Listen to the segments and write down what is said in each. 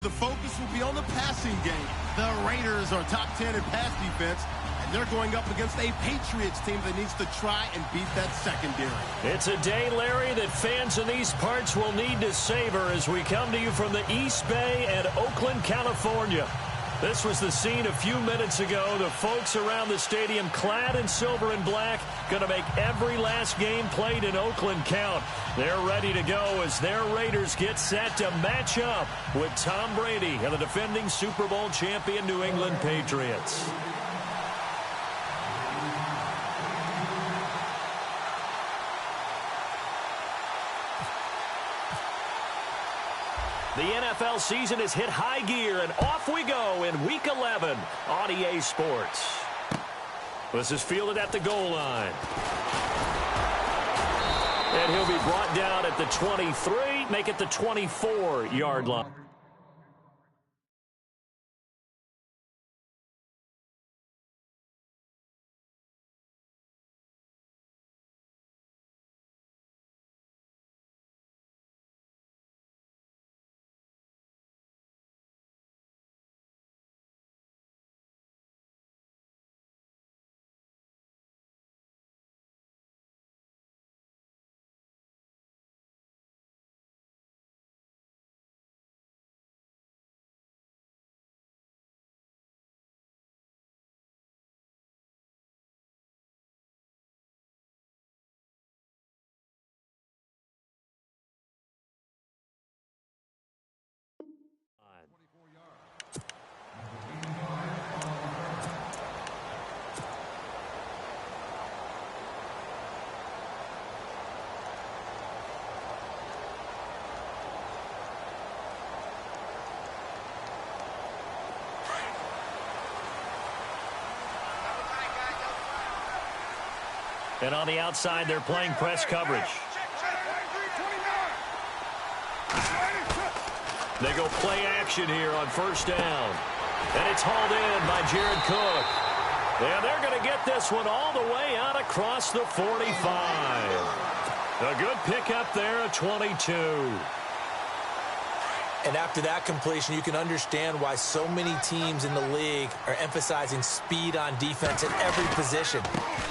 The focus will be on the passing game. The Raiders are top 10 in pass defense, and they're going up against a Patriots team that needs to try and beat that secondary. It's a day, Larry, that fans in these parts will need to savor as we come to you from the East Bay and Oakland, California. This was the scene a few minutes ago. The folks around the stadium clad in silver and black going to make every last game played in Oakland count. They're ready to go as their Raiders get set to match up with Tom Brady and the defending Super Bowl champion New England Patriots. The NFL season has hit high gear, and off we go in Week 11 on EA Sports. This is fielded at the goal line. And he'll be brought down at the 23, make it the 24-yard line. And on the outside, they're playing press coverage. They go play action here on first down. And it's hauled in by Jared Cook. And they're going to get this one all the way out across the 45. A good pickup there at 22. And after that completion, you can understand why so many teams in the league are emphasizing speed on defense at every position.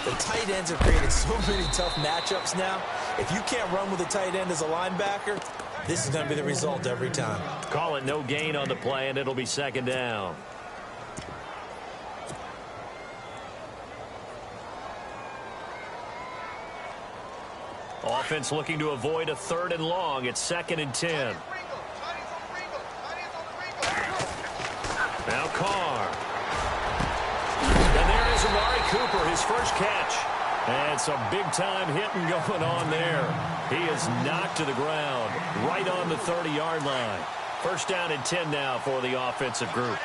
The tight ends have created so many tough matchups now. If you can't run with a tight end as a linebacker, this is going to be the result every time. Call it no gain on the play, and it'll be second down. Offense looking to avoid a 3rd and long. It's 2nd and 10. Now Carr. And there is Amari Cooper, his first catch. And some big-time hitting going on there. He is knocked to the ground right on the 30-yard line. First down and 10 now for the offensive group.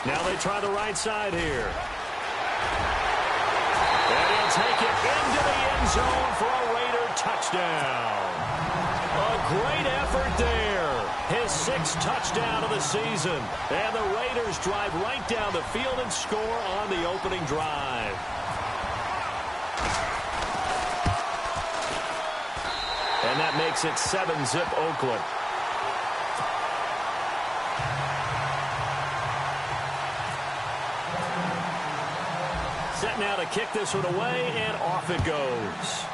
Now they try the right side here. And he'll take it into the end zone for a Raider touchdown. A great effort there. His 6th touchdown of the season. And the Raiders drive right down the field and score on the opening drive. And that makes it 7-zip Oakland. Set now to kick this one away, and off it goes.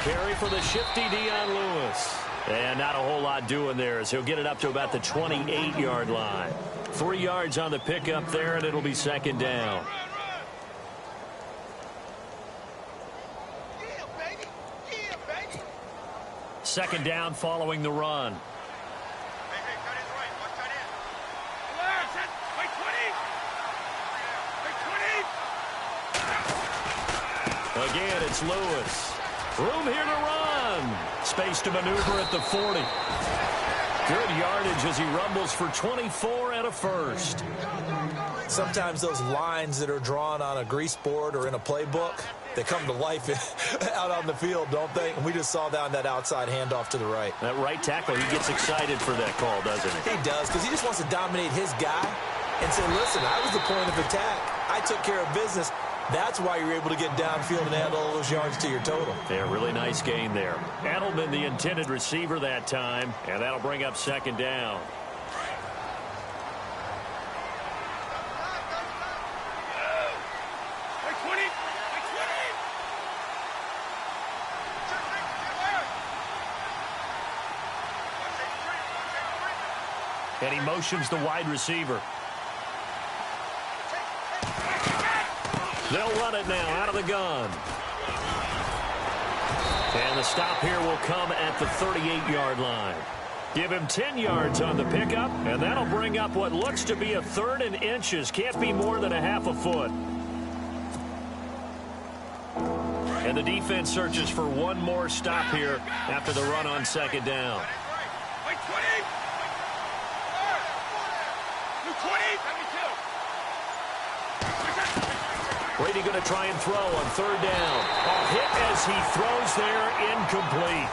Carry for the shifty Dion Lewis. And not a whole lot doing there as he'll get it up to about the 28-yard line. 3 yards on the pickup there, and it'll be second down. Second down following the run. Again, it's Lewis. Room here to run. Space to maneuver at the 40. Good yardage as he rumbles for 24 and a first. Sometimes those lines that are drawn on a grease board or in a playbook, they come to life out on the field, don't they? And we just saw that on that outside handoff to the right. That right tackle, he gets excited for that call, doesn't he? He does, because he just wants to dominate his guy and say, listen, I was the point of attack. I took care of business. That's why you're able to get downfield and add all those yards to your total. Yeah, really nice gain there. Edelman, the intended receiver that time, and that'll bring up second down. And he motions the wide receiver. They'll run it now out of the gun. And the stop here will come at the 38-yard line. Give him 10 yards on the pickup, and that'll bring up what looks to be a 3rd and inches. Can't be more than a half a foot. And the defense searches for one more stop here after the run on second down. Brady going to try and throw on 3rd down. A hit as he throws there, incomplete.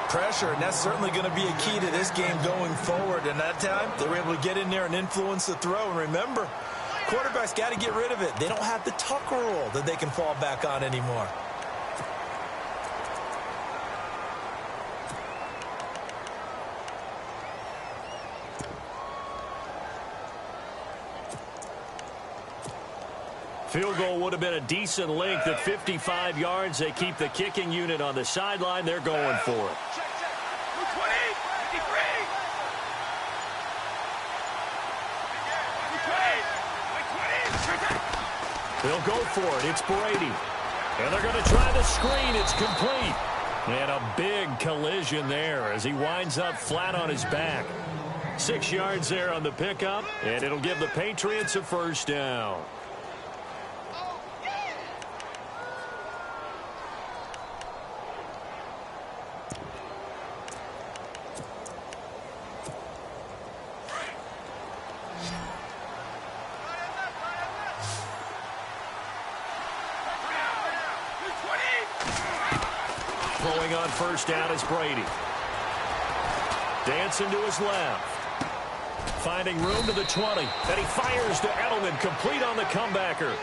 Pressure, and that's certainly going to be a key to this game going forward. And that time, they were able to get in there and influence the throw. And remember, quarterbacks got to get rid of it. They don't have the Tucker rule that they can fall back on anymore. Field goal would have been a decent length at 55 yards. They keep the kicking unit on the sideline. They're going for it. They'll go for it. It's Brady. And they're going to try the screen. It's complete. And a big collision there as he winds up flat on his back. 6 yards there on the pickup, and it'll give the Patriots a first down. Throwing on first down is Brady. Dancing to his left. Finding room to the 20. And he fires to Edelman, complete on the comebacker.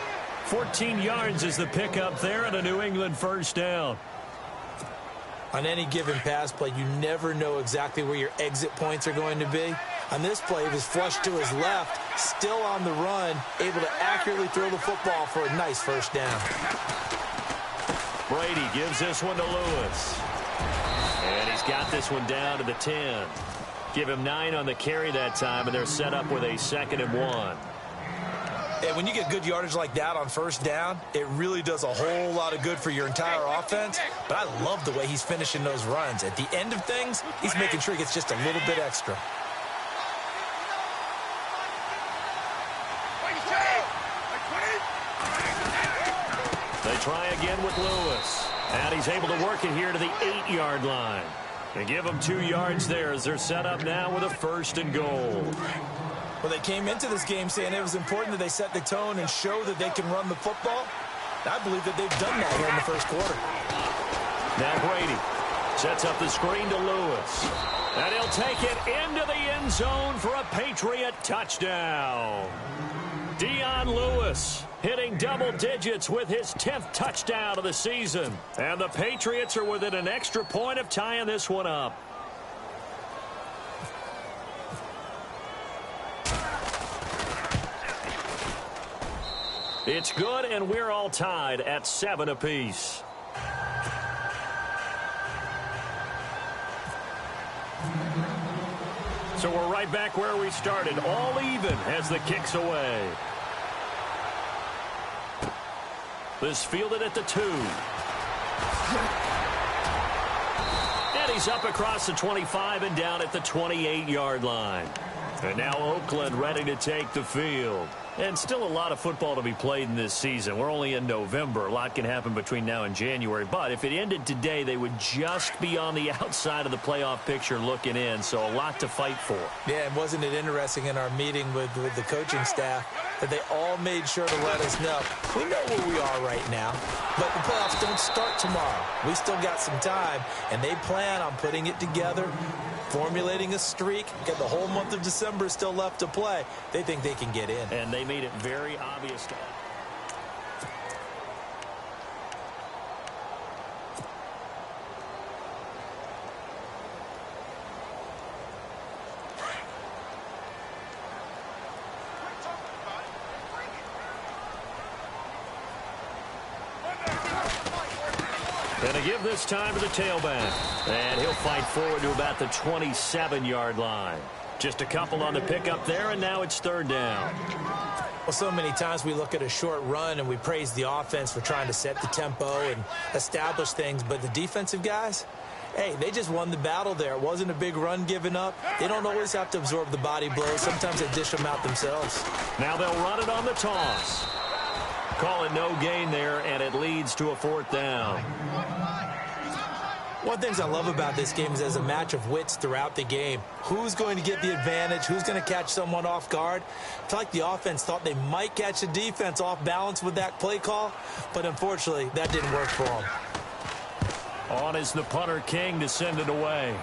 14 yards is the pickup there and a New England first down. On any given pass play, you never know exactly where your exit points are going to be. On this play, it was flushed to his left, still on the run, able to accurately throw the football for a nice first down. Brady gives this one to Lewis. And he's got this one down to the 10. Give him 9 on the carry that time, and they're set up with a 2nd and 1. And when you get good yardage like that on first down, it really does a whole lot of good for your entire offense. But I love the way he's finishing those runs. At the end of things, he's making sure he gets just a little bit extra. They try again with Lewis. And he's able to work it here to the 8-yard line. And give them 2 yards there as they're set up now with a 1st and goal. Well, they came into this game saying it was important that they set the tone and show that they can run the football. I believe that they've done that here in the first quarter. Now Brady sets up the screen to Lewis. And he'll take it into the end zone for a Patriot touchdown. Dion Lewis hitting double digits with his 10th touchdown of the season. And the Patriots are within an extra point of tying this one up. It's good, and we're all tied at 7 apiece. So we're right back where we started, all even as the kick's away. This fielded at the 2. And he's up across the 25 and down at the 28-yard line. And now Oakland ready to take the field. And still a lot of football to be played in this season. We're only in November. A lot can happen between now and January. But if it ended today, they would just be on the outside of the playoff picture looking in. So a lot to fight for. Yeah, and wasn't it interesting in our meeting with the coaching staff that they all made sure to let us know, we know where we are right now, but the playoffs don't start tomorrow. We still got some time, and they plan on putting it together, formulating a streak, get the whole month of December still left to play. They think they can get in. And they made it very obvious to And to give this time to the tailback. And he'll fight forward to about the 27-yard line. Just a couple on the pickup there, and now it's third down. Well, so many times we look at a short run and we praise the offense for trying to set the tempo and establish things. But the defensive guys, hey, they just won the battle there. It wasn't a big run given up. They don't always have to absorb the body blows. Sometimes they dish them out themselves. Now they'll run it on the toss. Call it no gain there, and it leads to a fourth down. One of the things I love about this game is there's a match of wits throughout the game. Who's going to get the advantage? Who's going to catch someone off guard? I feel like the offense thought they might catch the defense off balance with that play call, but unfortunately, that didn't work for them. On is the punter King to send it away.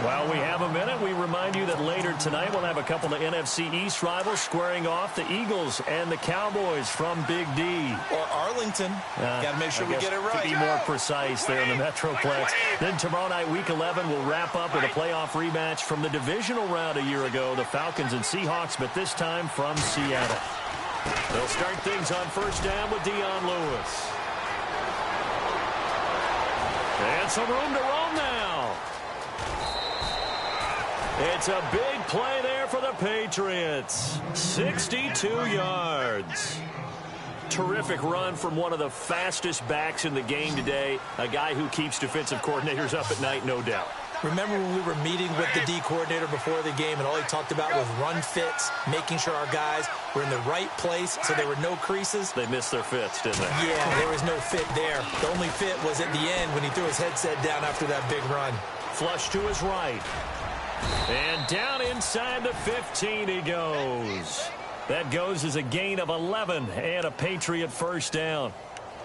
While we have a minute, we remind you that later tonight we'll have a couple of NFC East rivals squaring off, the Eagles and the Cowboys from Big D. Or Arlington. Got to make sure we get it right. To be more precise there in the Metroplex. Then tomorrow night, Week 11, we'll wrap up with a playoff rematch from the divisional round a year ago, the Falcons and Seahawks, but this time from Seattle. They'll start things on first down with Dion Lewis. And some room to roam now. It's a big play there for the Patriots. 62 yards. Terrific run from one of the fastest backs in the game today. A guy who keeps defensive coordinators up at night, no doubt. Remember when we were meeting with the D coordinator before the game and all he talked about was run fits, making sure our guys were in the right place so there were no creases? They missed their fits, didn't they? Yeah, there was no fit there. The only fit was at the end when he threw his headset down after that big run. Flush to his right. And down inside the 15 he goes. That goes as a gain of 11 and a Patriot first down.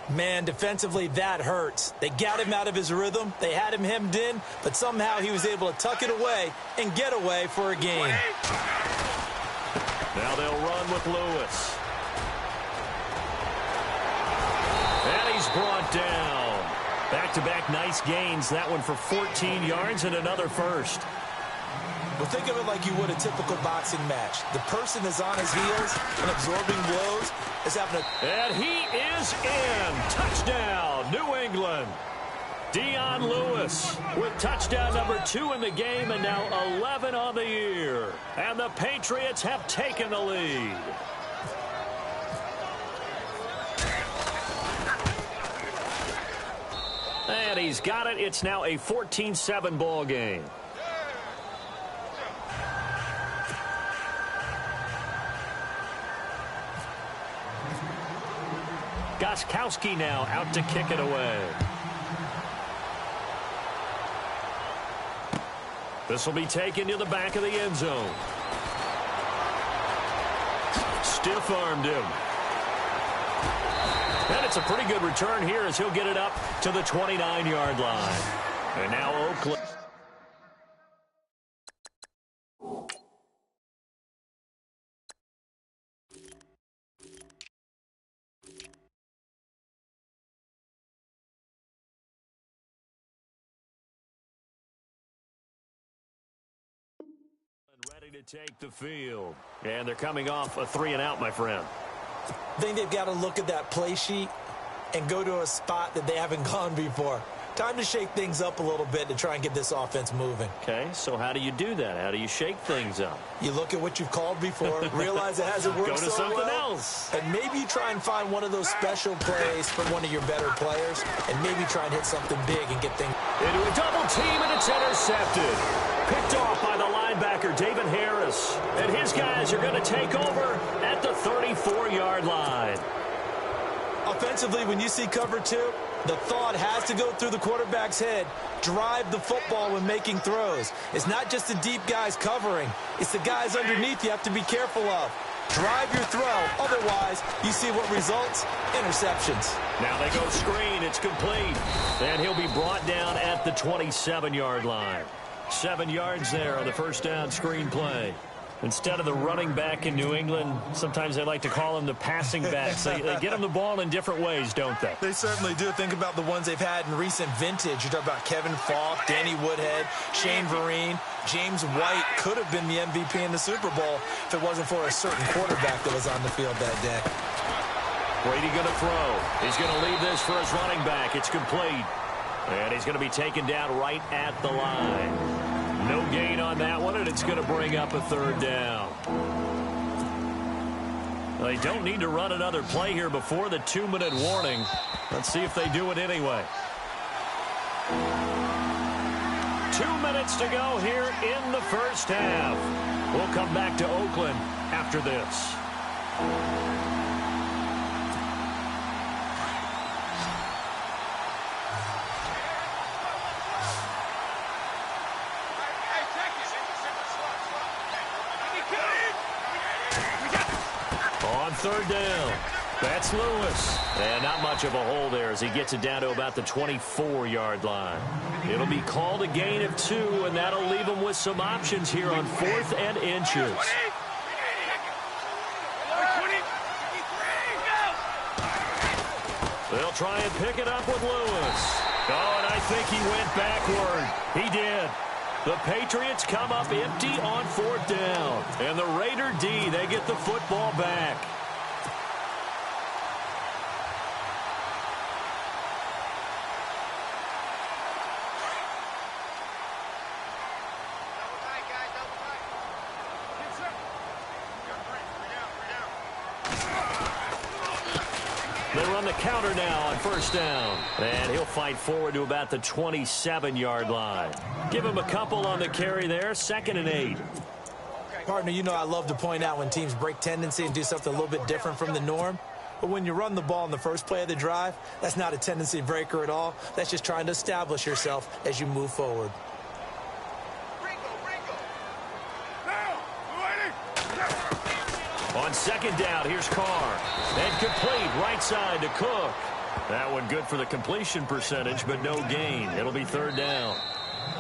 Man, defensively, that hurts. They got him out of his rhythm. They had him hemmed in, but somehow he was able to tuck it away and get away for a gain. Now they'll run with Lewis. And he's brought down. Back-to-back nice gains. That one for 14 yards and another first. Well, think of it like you would a typical boxing match. The person is on his heels and absorbing blows is having a... And he is in. Touchdown, New England. Dion Lewis with touchdown number 2 in the game and now 11 on the year. And the Patriots have taken the lead. And he's got it. It's now a 14-7 ball game. Gostkowski now out to kick it away. This will be taken to the back of the end zone. Stiff-armed him. And it's a pretty good return here as he'll get it up to the 29-yard line. And now Oakland. Ready to take the field. And they're coming off a 3-and-out, my friend. I think they've got to look at that play sheet and go to a spot that they haven't gone before. Time to shake things up a little bit to try and get this offense moving. Okay, so how do you do that? How do you shake things up? You look at what you've called before, realize it hasn't worked Go to so something well, else. and maybe you try and find one of those special plays from one of your better players, and maybe try and hit something big and get things. Into a double team, and it's intercepted. Picked off by the linebacker, David Harris. And his guys are going to take over at the 34-yard line. Offensively, when you see cover two, the thought has to go through the quarterback's head. Drive the football when making throws. It's not just the deep guys covering. It's the guys underneath you have to be careful of. Drive your throw. Otherwise, you see what results? Interceptions. Now they go screen. It's complete. And he'll be brought down at the 27-yard line. 7 yards there on the first down screen play. Instead of the running back in New England, sometimes they like to call them the passing backs. They get them the ball in different ways, don't they? They certainly do. Think about the ones they've had in recent vintage. You talk about Kevin Falk, Danny Woodhead, Shane Vereen. James White could have been the MVP in the Super Bowl if it wasn't for a certain quarterback that was on the field that day. Brady going to throw. He's going to leave this for his running back. It's complete. And he's going to be taken down right at the line. No gain on that one, and it's going to bring up a third down. They don't need to run another play here before the 2-minute warning. Let's see if they do it anyway. 2 minutes to go here in the first half. We'll come back to Oakland after this. On third down, that's Lewis. And not much of a hole there as he gets it down to about the 24-yard line. It'll be called a gain of 2, and that'll leave them with some options here on 4th and inches. They'll try and pick it up with Lewis. Oh, and I think he went backward. He did. The Patriots come up empty on 4th down. And the Raider D, they get the football back. They run the counter now on first down. And he'll fight forward to about the 27-yard line. Give him a couple on the carry there. 2nd and 8. Partner, you know I love to point out when teams break tendency and do something a little bit different from the norm. But when you run the ball in the first play of the drive, that's not a tendency breaker at all. That's just trying to establish yourself as you move forward. On 2nd down, here's Carr. And complete right side to Cook. That one good for the completion percentage, but no gain. It'll be 3rd down.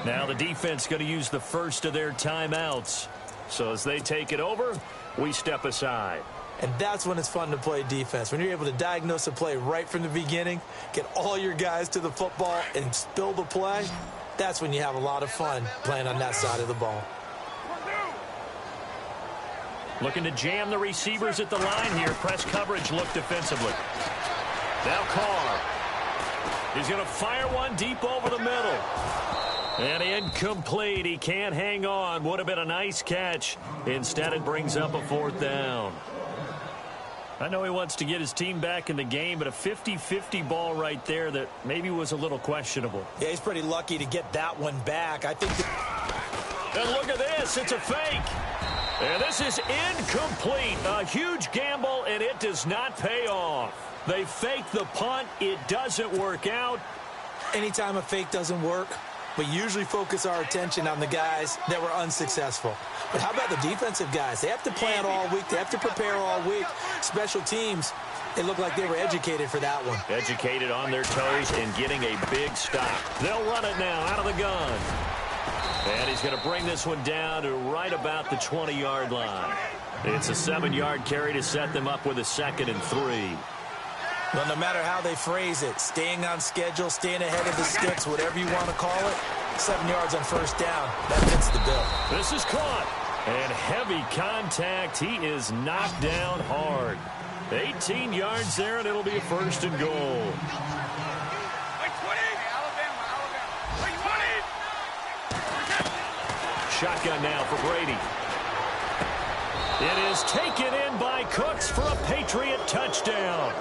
Now the defense going to use the first of their timeouts. So as they take it over, we step aside. And that's when it's fun to play defense. When you're able to diagnose a play right from the beginning, get all your guys to the football and spill the play, that's when you have a lot of fun playing on that side of the ball. Looking to jam the receivers at the line here. Press coverage look defensively. Now Carr. He's going to fire one deep over the middle. And incomplete. He can't hang on. Would have been a nice catch. Instead, it brings up a 4th down. I know he wants to get his team back in the game, but a 50-50 ball right there that maybe was a little questionable. Yeah, he's pretty lucky to get that one back. I think. And look at this. It's a fake. And this is incomplete. A huge gamble, and it does not pay off. They fake the punt. It doesn't work out. Anytime a fake doesn't work, we usually focus our attention on the guys that were unsuccessful. But how about the defensive guys? They have to plan all week. They have to prepare all week. Special teams, they look like they were educated for that one. Educated on their toes and getting a big stop. They'll run it now out of the gun. And he's going to bring this one down to right about the 20-yard line. It's a 7-yard carry to set them up with a 2nd and 3. Well, no matter how they phrase it, staying on schedule, staying ahead of the sticks, whatever you want to call it, 7 yards on first down, that fits the bill. This is caught. And heavy contact. He is knocked down hard. 18 yards there, and it'll be a 1st and goal. Shotgun now for Brady. It is taken in by Cooks for a Patriot touchdown.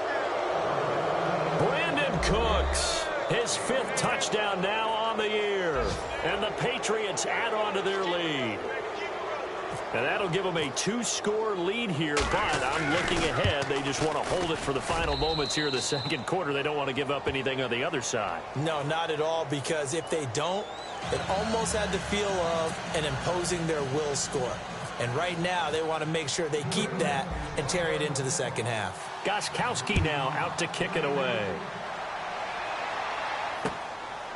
Brandon Cooks, his 5th touchdown now on the year. And the Patriots add on to their lead. And that'll give them a 2-score lead here, but I'm looking ahead. They just want to hold it for the final moments here in the second quarter. They don't want to give up anything on the other side. No, not at all, because if they don't, it almost had the feel of an imposing their will score. And right now, they want to make sure they keep that and carry it into the second half. Gostkowski now out to kick it away.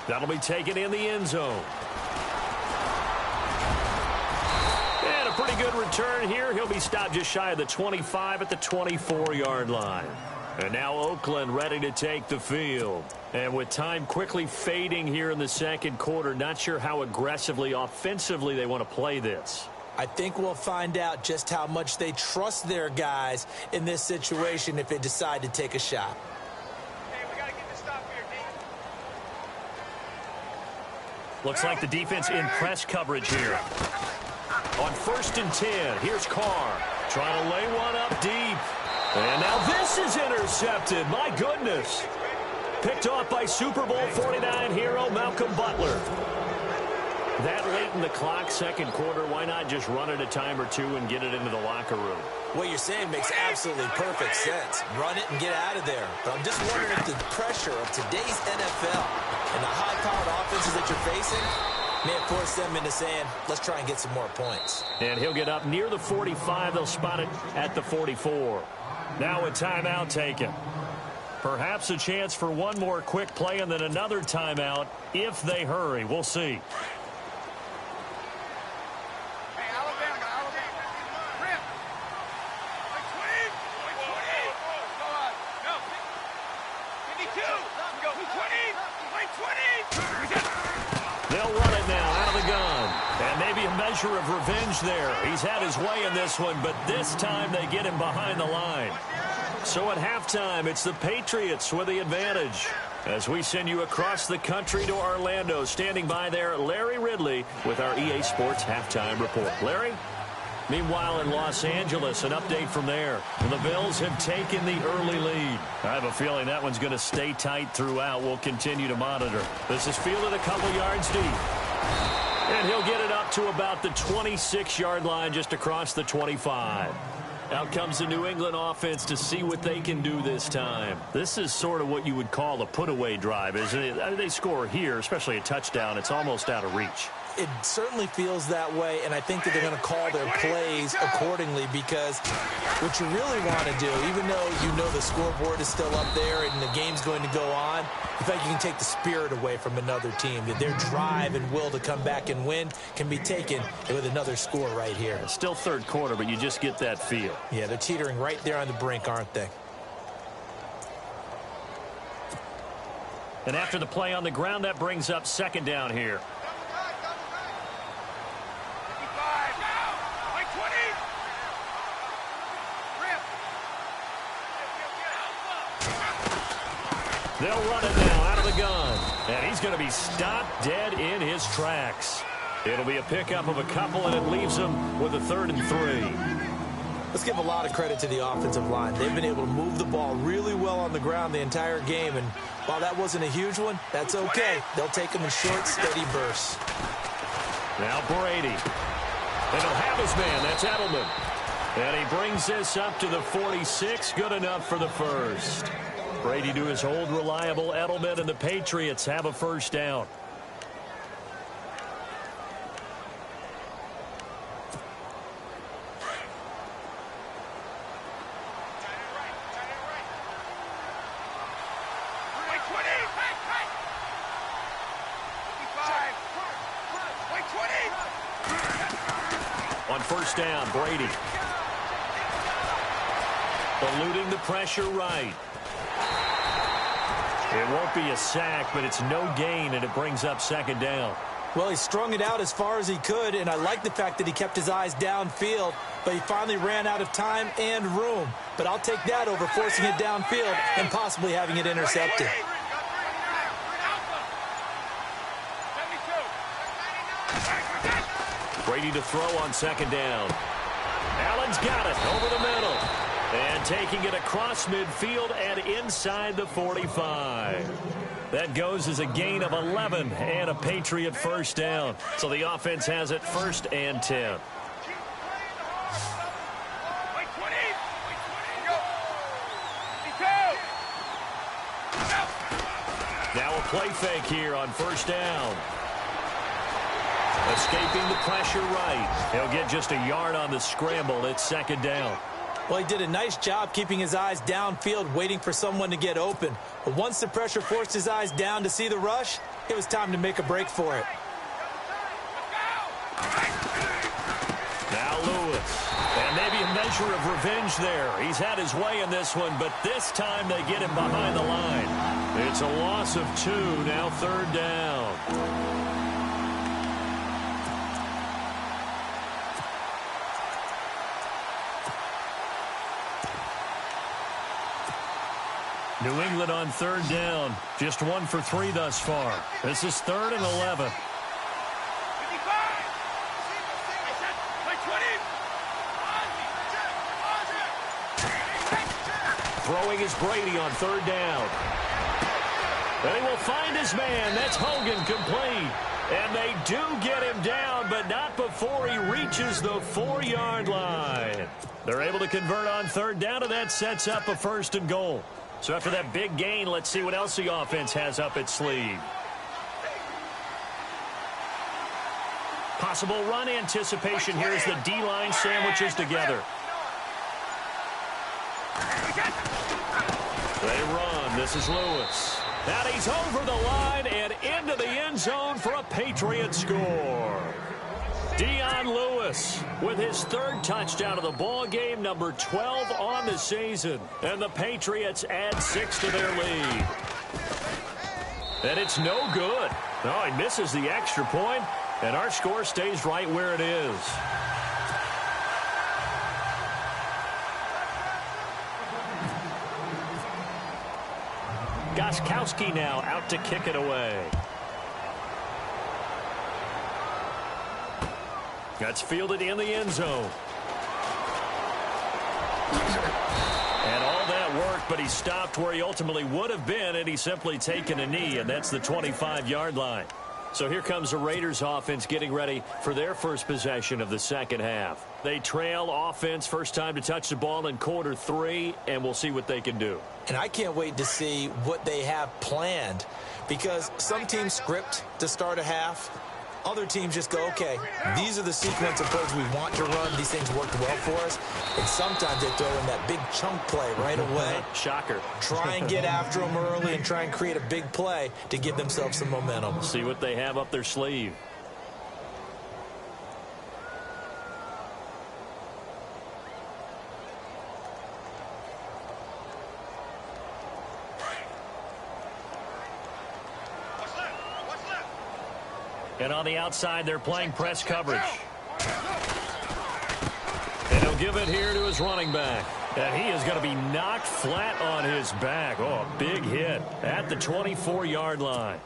That'll be taken in the end zone. And a pretty good return here. He'll be stopped just shy of the 25 at the 24-yard line. And now Oakland ready to take the field. And with time quickly fading here in the second quarter, not sure how aggressively, offensively they want to play this. I think we'll find out just how much they trust their guys in this situation if they decide to take a shot. Hey, we got to get this stop here, D. Looks like the defense in press coverage here. On 1st and 10, here's Carr trying to lay one up deep. And now this is intercepted. My goodness. Picked off by Super Bowl 49 hero Malcolm Butler. That late in the clock, second quarter, why not just run it a time or two and get it into the locker room? What you're saying makes absolutely perfect sense. Run it and get out of there. But I'm just wondering if the pressure of today's NFL and the high-powered offenses that you're facing may have forced them into saying, let's try and get some more points. And he'll get up near the 45. They'll spot it at the 44. Now a timeout taken. Perhaps a chance for one more quick play and then another timeout if they hurry. We'll see. They'll run it now out of the gun. And maybe a measure of revenge there. He's had his way in this one, but this time they get him behind the line. So at halftime, it's the Patriots with the advantage. As we send you across the country to Orlando, standing by there, Larry Ridley with our EA Sports Halftime Report. Larry? Meanwhile, in Los Angeles, an update from there. The Bills have taken the early lead. I have a feeling that one's going to stay tight throughout. We'll continue to monitor. This is fielded a couple yards deep. And he'll get it up to about the 26-yard line, just across the 25. Out comes the New England offense to see what they can do this time. This is sort of what you would call a put-away drive, isn't it? They score here, especially a touchdown. It's almost out of reach. It certainly feels that way, and I think that they're going to call their plays accordingly, because what you really want to do, even though you know the scoreboard is still up there and the game's going to go on, in fact, you can take the spirit away from another team. That their drive and will to come back and win can be taken with another score right here. It's still third quarter, but you just get that feel. Yeah, they're teetering right there on the brink, aren't they? And after the play on the ground, that brings up second down here. They'll run it now out of the gun. And he's going to be stopped dead in his tracks. It'll be a pickup of a couple, and it leaves him with a 3rd and 3. Let's give a lot of credit to the offensive line. They've been able to move the ball really well on the ground the entire game. And while that wasn't a huge one, that's okay. They'll take them in short, steady bursts. Now Brady. And he'll have his man. That's Edelman. And he brings this up to the 46. Good enough for the first. Brady to his old reliable Edelman, and the Patriots have a first down. On first down, Brady. Eluding the pressure right. It won't be a sack, but it's no gain, and it brings up second down. Well, he strung it out as far as he could, and I like the fact that he kept his eyes downfield, but he finally ran out of time and room. But I'll take that over forcing it downfield and possibly having it intercepted. Brady to throw on second down. Allen's got it over the middle. And taking it across midfield and inside the 45. That goes as a gain of 11 and a Patriot first down. So the offense has it 1st and 10. Now a play fake here on 1st down. Escaping the pressure right. He'll get just a yard on the scramble. It's 2nd down. Well, he did a nice job keeping his eyes downfield, waiting for someone to get open. But once the pressure forced his eyes down to see the rush, it was time to make a break for it. Now Lewis. And maybe a measure of revenge there. He's had his way in this one, but this time they get him behind the line. It's a loss of 2, now 3rd down. New England on 3rd down. Just 1 for 3 thus far. This is 3rd and 11. Throwing is Brady on 3rd down. And he will find his man. That's Hogan, complete. And they do get him down, but not before he reaches the 4-yard line. They're able to convert on 3rd down, and that sets up a 1st and goal. So after that big gain, let's see what else the offense has up its sleeve. Possible run anticipation here as the D-line sandwiches together. They run. This is Lewis. And he's over the line and into the end zone for a Patriot score. Dion Lewis with his 3rd touchdown of the ball game, number 12 on the season. And the Patriots add 6 to their lead. And it's no good. Oh, he misses the extra point, and our score stays right where it is. Gostkowski now out to kick it away. That's fielded in the end zone. And all that worked, but he stopped where he ultimately would have been, and he's simply taken a knee, and that's the 25-yard line. So here comes the Raiders offense getting ready for their first possession of the 2nd half. They trail offense, first time to touch the ball in quarter 3, and we'll see what they can do. And I can't wait to see what they have planned, because some teams script to start a half. Other teams just go, okay, these are the sequence of plays we want to run. These things worked well for us. And sometimes they throw in that big chunk play right away. Shocker. Try and get after them early and try and create a big play to give themselves some momentum. See what they have up their sleeve. And on the outside, they're playing press coverage. And he'll give it here to his running back. And he is going to be knocked flat on his back. Oh, a big hit at the 24-yard line.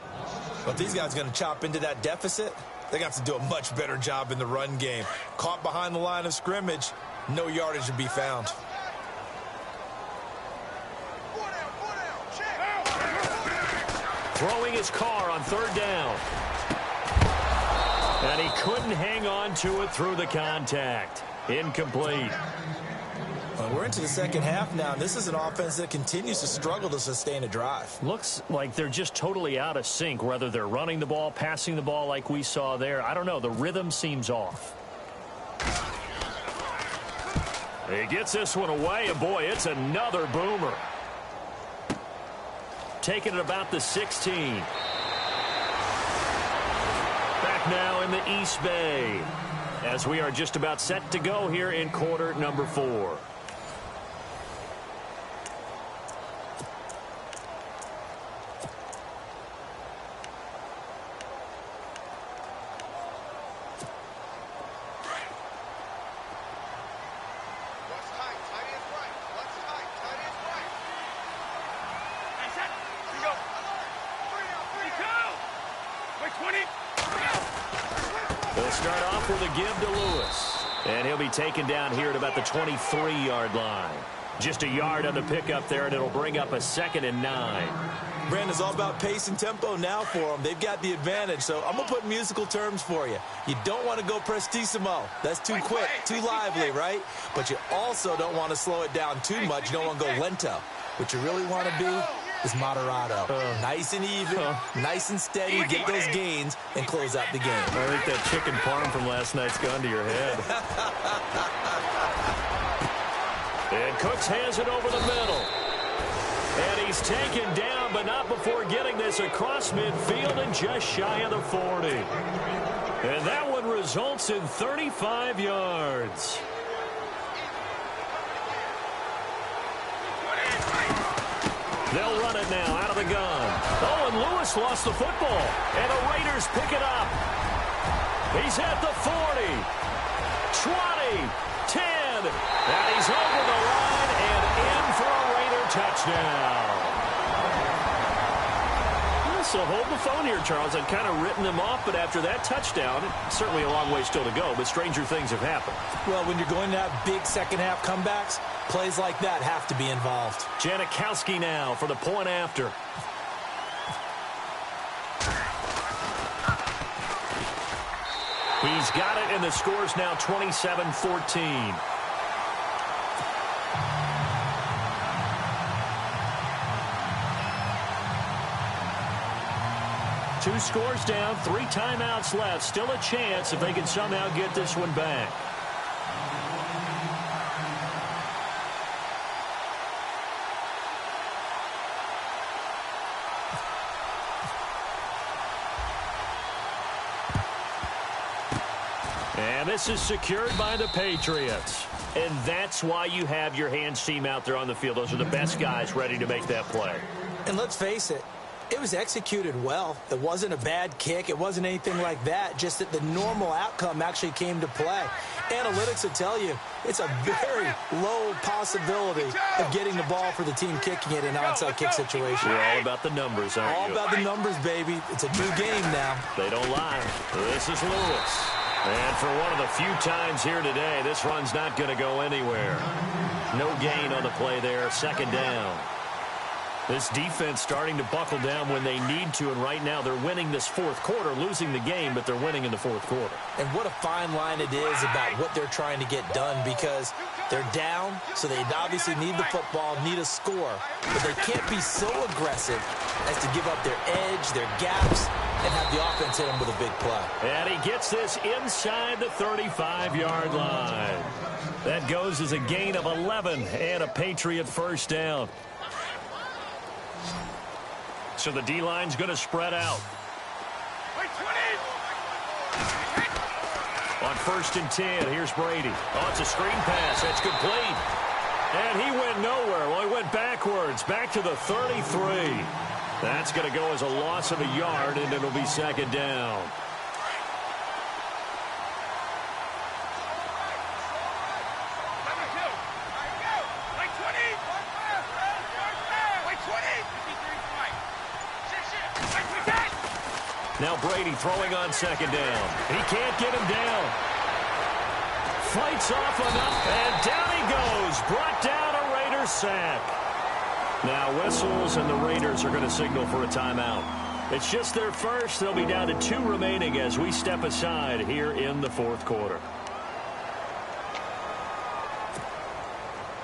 But these guys are going to chop into that deficit. They got to do a much better job in the run game. Caught behind the line of scrimmage, no yardage to be found. Throwing his car on 3rd down. And he couldn't hang on to it through the contact. Incomplete. We're into the 2nd half now. This is an offense that continues to struggle to sustain a drive. Looks like they're just totally out of sync, whether they're running the ball, passing the ball like we saw there. I don't know. The rhythm seems off. He gets this one away, and boy, it's another boomer. Taking it about the 16. Back now in the East Bay as we are just about set to go here in quarter number 4. They'll start off with a give to Lewis. And he'll be taken down here at about the 23-yard line. Just a yard on the pickup there, and it'll bring up a 2nd and 9. Brandon, it's all about pace and tempo now for them. They've got the advantage, so I'm going to put musical terms for you. You don't want to go prestissimo. That's too quick, too lively, right? But you also don't want to slow it down too much. You don't want to go lento. What you really want to be is moderato. Nice and even, nice and steady, get those gains, and close out the game. I think that chicken parm from last night's gone to your head. And Cooks has it over the middle. And he's taken down, but not before getting this across midfield and just shy of the 40. And that one results in 35 yards. They'll run it now out of the gun. Oh, and Lewis lost the football. And the Raiders pick it up. He's at the 40, 20, 10. And he's over the line and in for a Raider touchdown. So hold the phone here, Charles. I'd kind of written them off, but after that touchdown, certainly a long way still to go, but stranger things have happened. Well, when you're going to have big second-half comebacks, plays like that have to be involved. Janikowski now for the point after. He's got it, and the score's now 27-14. Two scores down, 3 timeouts left. Still a chance if they can somehow get this one back. And this is secured by the Patriots. And that's why you have your hands team out there on the field. Those are the best guys ready to make that play. And let's face it, it was executed well. It wasn't a bad kick. It wasn't anything like that. Just that the normal outcome actually came to play. Analytics will tell you it's a very low possibility of getting the ball for the team kicking it in an onside kick situation. You're all about the numbers, aren't you? All about the numbers, baby. It's a new game now. They don't lie. This is Lewis. And for one of the few times here today, this run's not going to go anywhere. No gain on the play there. 2nd down. This defense starting to buckle down when they need to, and right now they're winning this 4th quarter, losing the game, but they're winning in the 4th quarter. And what a fine line it is about what they're trying to get done, because they're down, so they obviously need the football, need a score, but they can't be so aggressive as to give up their edge, their gaps, and have the offense hit them with a big play. And he gets this inside the 35-yard line. That goes as a gain of 11 and a Patriot 1st down. So the D-line's going to spread out. On 1st and 10, here's Brady. Oh, it's a screen pass. That's complete. And he went nowhere. Well, he went backwards, back to the 33. That's going to go as a loss of a yard, and it'll be 2nd down. Now Brady throwing on 2nd down. He can't get him down. Fights off enough, and down he goes. Brought down a Raiders sack. Now whistles, and the Raiders are going to signal for a timeout. It's just their first. They'll be down to 2 remaining as we step aside here in the 4th quarter.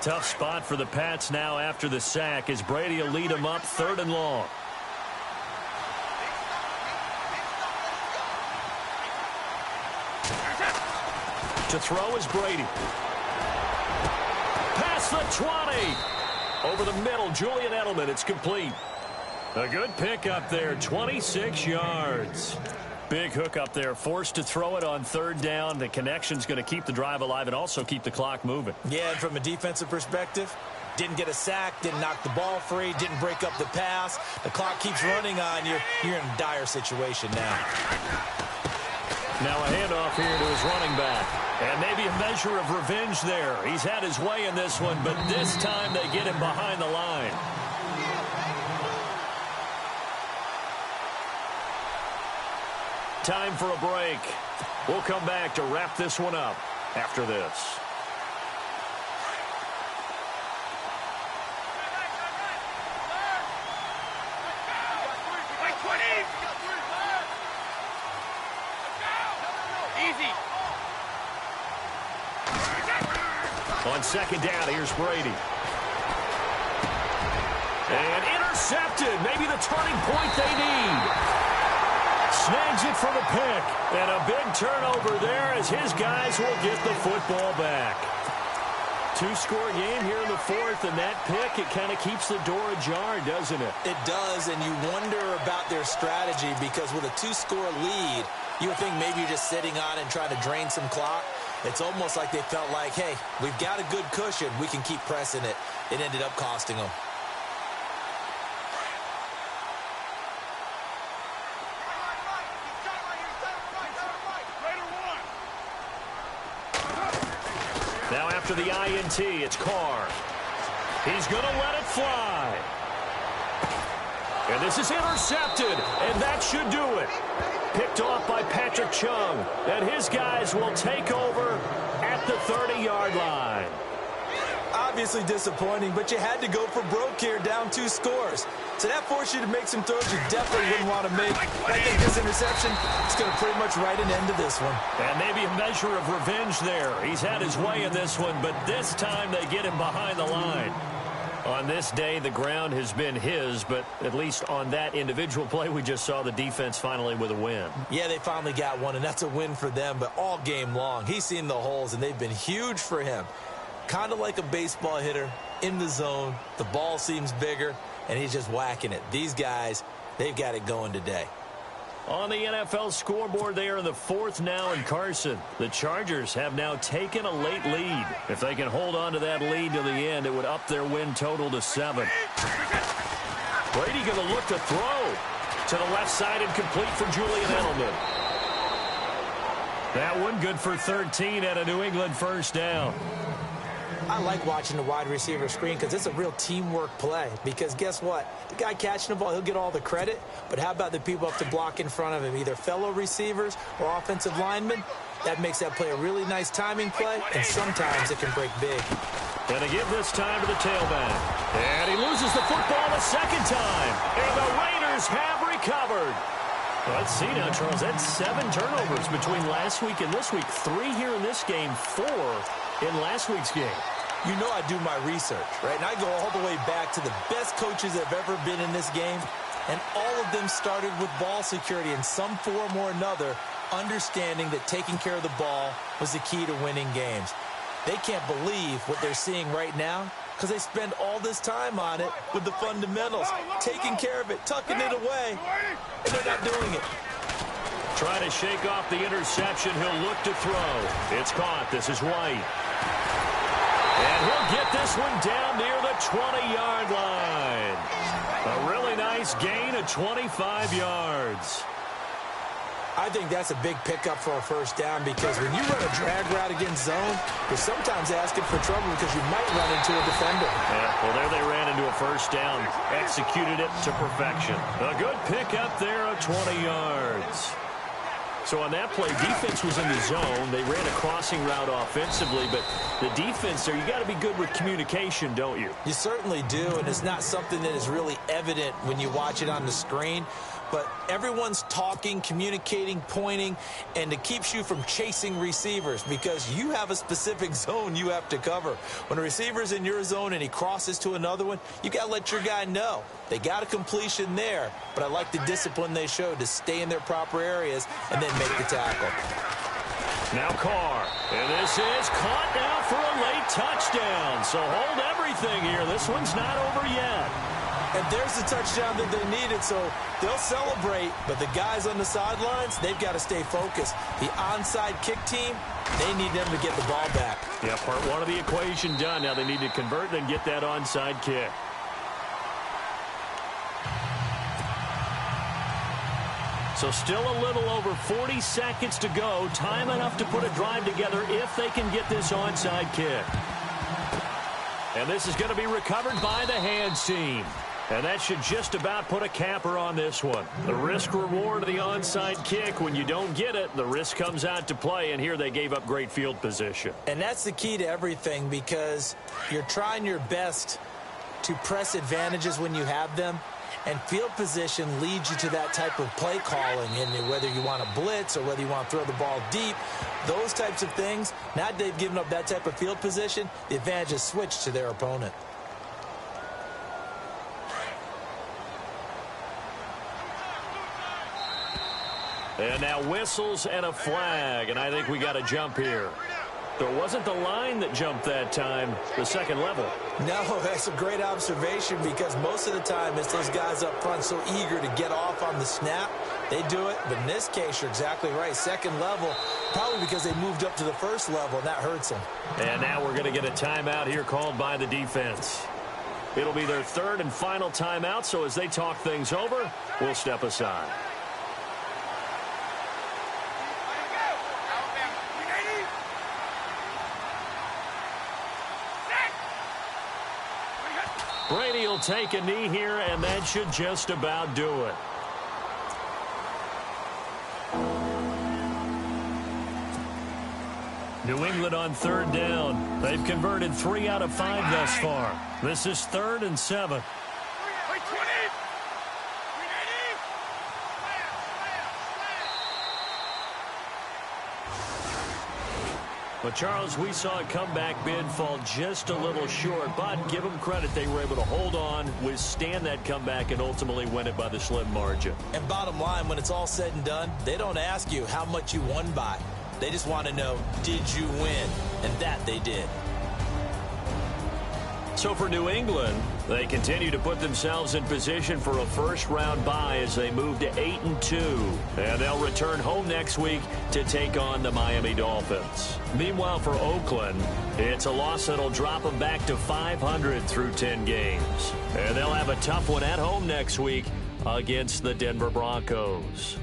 Tough spot for the Pats now after the sack as Brady will lead them up 3rd and long. To throw is Brady. Past the 20. Over the middle, Julian Edelman. It's complete. A good pick up there, 26 yards. Big hook up there, forced to throw it on 3rd down. The connection's going to keep the drive alive and also keep the clock moving. Yeah, and from a defensive perspective, didn't get a sack, didn't knock the ball free, didn't break up the pass. The clock keeps running on you. You're in a dire situation now. Now a handoff here to his running back. And maybe a measure of revenge there. He's had his way in this one, but this time they get him behind the line. Time for a break. We'll come back to wrap this one up after this. On second down, here's Brady. And intercepted. Maybe the turning point they need. Snags it for the pick. And a big turnover there as his guys will get the football back. Two-score game here in the fourth, and that pick, it kind of keeps the door ajar, doesn't it? It does, and you wonder about their strategy because with a two-score lead, you would think maybe you're just sitting on it and trying to drain some clock. It's almost like they felt like, hey, we've got a good cushion. We can keep pressing it. It ended up costing them. Now after the INT, it's Carr. He's going to let it fly. And this is intercepted, and that should do it. Picked off by Patrick Chung, and his guys will take over at the 30-yard line. Obviously disappointing, but you had to go for broke here, down 2 scores. So that forced you to make some throws you definitely wouldn't want to make. I think this interception is going to pretty much write an end to this one. And maybe a measure of revenge there. He's had his way in this one, but this time they get him behind the line. On this day, the ground has been his, but at least on that individual play, we just saw the defense finally with a win. Yeah, they finally got one, and that's a win for them, but all game long, he's seen the holes, and they've been huge for him. Kind of like a baseball hitter in the zone. The ball seems bigger, and he's just whacking it. These guys, they've got it going today. On the NFL scoreboard, they are in the fourth now in Carson. The Chargers have now taken a late lead. If they can hold on to that lead to the end, it would up their win total to 7. Brady going to look to throw to the left side and complete for Julian Edelman. That one good for 13 at a New England first down. I like watching the wide receiver screen because it's a real teamwork play. Because guess what? The guy catching the ball, he'll get all the credit. But how about the people up to block in front of him, either fellow receivers or offensive linemen? That makes that play a really nice timing play, and sometimes it can break big. And to give this time to the tailback. And he loses the football a second time. And the Raiders have recovered. Let's see now, Charles. That's 7 turnovers between last week and this week. 3 here in this game, 4 in last week's game. You know I do my research, right? And I go all the way back to the best coaches that have ever been in this game. And all of them started with ball security in some form or another, understanding that taking care of the ball was the key to winning games. They can't believe what they're seeing right now because they spend all this time on it with the fundamentals, taking care of it, tucking it away, and they're not doing it. Trying to shake off the interception. He'll look to throw. It's caught. This is White. And he'll get this one down near the 20-yard line. A really nice gain of 25 yards. I think that's a big pickup for a first down because when you run a drag route against zone, you're sometimes asking for trouble because you might run into a defender. Yeah, well, there they ran into a first down. Executed it to perfection. A good pickup there of 20 yards. So on that play, defense was in the zone. They ran a crossing route offensively, but the defense there, you got to be good with communication, don't you? You certainly do, and it's not something that is really evident when you watch it on the screen. But everyone's talking, communicating, pointing, and it keeps you from chasing receivers because you have a specific zone you have to cover. When a receiver's in your zone and he crosses to another one, you got to let your guy know. They got a completion there, but I like the discipline they showed to stay in their proper areas and then make the tackle. Now Carr, and this is caught now for a late touchdown. So hold everything here. This one's not over yet. And there's the touchdown that they needed, so they'll celebrate. But the guys on the sidelines, they've got to stay focused. The onside kick team, they need them to get the ball back. Yeah, part one of the equation done. Now they need to convert and get that onside kick. So still a little over 40 seconds to go. Time enough to put a drive together if they can get this onside kick. And this is going to be recovered by the hands team. And that should just about put a capper on this one. The risk-reward of the onside kick, when you don't get it, the risk comes out to play, and here they gave up great field position. And that's the key to everything because you're trying your best to press advantages when you have them, And field position leads you to that type of play calling, and whether you want to blitz or whether you want to throw the ball deep, those types of things. Now that they've given up that type of field position, the advantage is switched to their opponent. And now whistles and a flag, and I think we got a jump here. There wasn't the line that jumped that time, the second level. No, that's a great observation because most of the time it's those guys up front so eager to get off on the snap. They do it, but in this case, you're exactly right. Second level, probably because they moved up to the first level, and that hurts them. And now we're going to get a timeout here called by the defense. It'll be their third and final timeout, so as they talk things over, we'll step aside. Brady will take a knee here, and that should just about do it. New England on third down. They've converted 3 out of 5 thus far. This is 3rd and 7. But, Charles, we saw a comeback bid fall just a little short, but give them credit. They were able to hold on, withstand that comeback, and ultimately win it by the slim margin. And bottom line, when it's all said and done, they don't ask you how much you won by. They just want to know, did you win? And that they did. So for New England, they continue to put themselves in position for a first-round bye as they move to 8-2. And they'll return home next week to take on the Miami Dolphins. Meanwhile, for Oakland, it's a loss that'll drop them back to 500 through 10 games. And they'll have a tough one at home next week against the Denver Broncos.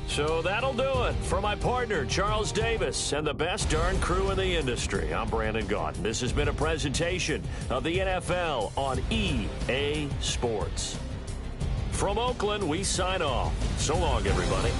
So that'll do it for my partner, Charles Davis, and the best darn crew in the industry. I'm Brandon Gaudin. This has been a presentation of the NFL on EA Sports. From Oakland, we sign off. So long, everybody.